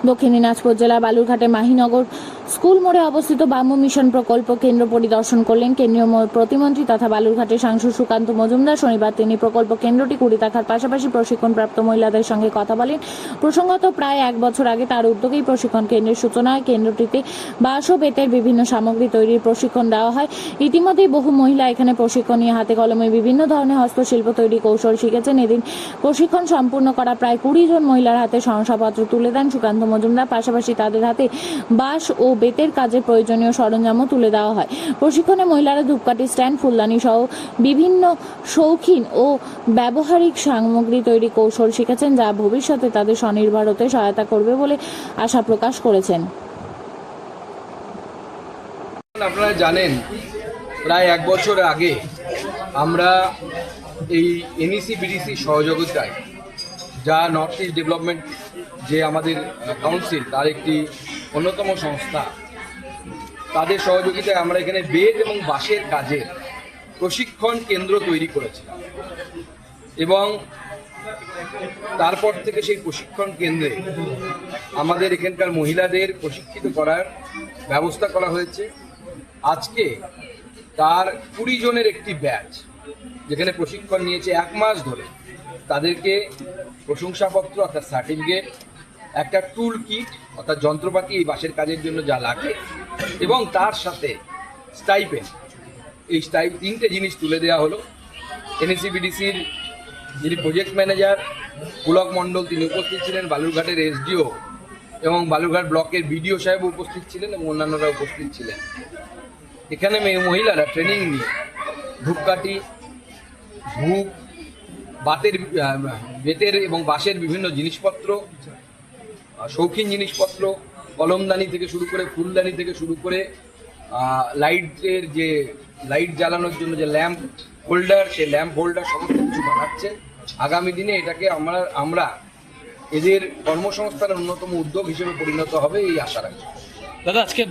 দক্ষিণ দিনাজপুর জেলার বালুরঘাটে মাহিনগর স্কুল মোড়ে অবস্থিত ব্যাম্বু মিশন প্রকল্প কেন্দ্র পরিদর্শন করলেন কেন্দ্রীয় প্রতিমন্ত্রী তথা বালুরঘাটের সাংসদ সুকান্ত মজুমদার। শনিবার তিনি প্রকল্প কেন্দ্রটি কুড়ি রাখার পাশাপাশি প্রশিক্ষণপ্রাপ্ত মহিলাদের সঙ্গে কথা বলেন। প্রসঙ্গত, প্রায় 1 বছর আগে তার উদ্যোগেই প্রশিক্ষণ কেন্দ্রের সূচনা হয়। কেন্দ্রটিতে বাঁশ ও বেতের বিভিন্ন সামগ্রী তৈরির প্রশিক্ষণ দেওয়া হয়। ইতিমধ্যেই বহু মহিলা এখানে প্রশিক্ষণ নিয়ে হাতে কলমে বিভিন্ন ধরনের হস্তশিল্প তৈরি কৌশল শিখেছেন। এদিন প্রশিক্ষণ সম্পূর্ণ করা প্রায় 20 জন মহিলার হাতে শংসাপত্র তুলে দেন সুকান্ত মজুমদার। পাশাপাশি তাদের হাতে বাঁশ ও বেতের কাজে প্রয়োজনীয় সরঞ্জামও তুলে দেওয়া হয়। প্রশিক্ষণে মহিলারা ধূপকাঠি স্ট্যান্ড, ফুলদানি সহ বিভিন্ন শৌখিন ও ব্যবহারিক সামগ্রী তৈরি কৌশল শিখেছেন, যা ভবিষ্যতে তাদের স্বনির্ভর হতে সহায়তা করবে বলে আশা প্রকাশ করেছেন। আপনারা জানেন, প্রায় 1 বছর আগে আমরা এই এনইসি বিডিসি সহযোগিতায়, যা নর্থ ইস্ট ডেভেলপমেন্ট যে আমাদের কাউন্সিল তার একটি অন্যতম সংস্থা, তাদের সহযোগিতায় আমরা এখানে বেত এবং বাঁশের কাজের প্রশিক্ষণ কেন্দ্র তৈরি করেছিলাম এবং তারপর থেকে সেই প্রশিক্ষণ কেন্দ্রে আমাদের এখানকার মহিলাদের প্রশিক্ষিত করার ব্যবস্থা করা হয়েছে। আজকে তার 20 জনের একটি ব্যাচ যেখানে প্রশিক্ষণ নিয়েছে 1 মাস ধরে, তাদেরকে প্রশংসাপত্র অর্থাৎ সার্টিফিকেট, একটা টুল কিট অর্থাৎ যন্ত্রপাতি এই বাঁশের কাজের জন্য যা লাগে, এবং তার সাথে স্টাইপেন্ড, এই 3টে জিনিস তুলে দেওয়া হলো। এনএসিবিডিসির যিনি প্রজেক্ট ম্যানেজার পুলক মণ্ডল তিনি উপস্থিত ছিলেন, বালুরঘাটের এসডিও এবং বালুরঘাট ব্লকের বিডিও সাহেব উপস্থিত ছিলেন এবং অন্যান্যরা উপস্থিত ছিলেন। এখানে মহিলারা ট্রেনিং নিয়ে ধূপকাঠি, ধূপ, বেতের এবং বাঁশের বিভিন্ন জিনিসপত্র, শৌখিন জিনিসপত্র, কলমদানি থেকে শুরু করে ফুলদানি থেকে শুরু করে লাইটের যে লাইট জ্বালানোর জন্য যে ল্যাম্প হোল্ডার, সেই ল্যাম্প হোল্ডার সমস্ত কিছু বানাচ্ছে। আগামী দিনে এটাকে আমরা এদের কর্মসংস্থানের অন্যতম উদ্যোগ হিসেবে পরিণত হবে এই আশা রাখি। দাদা, আজকে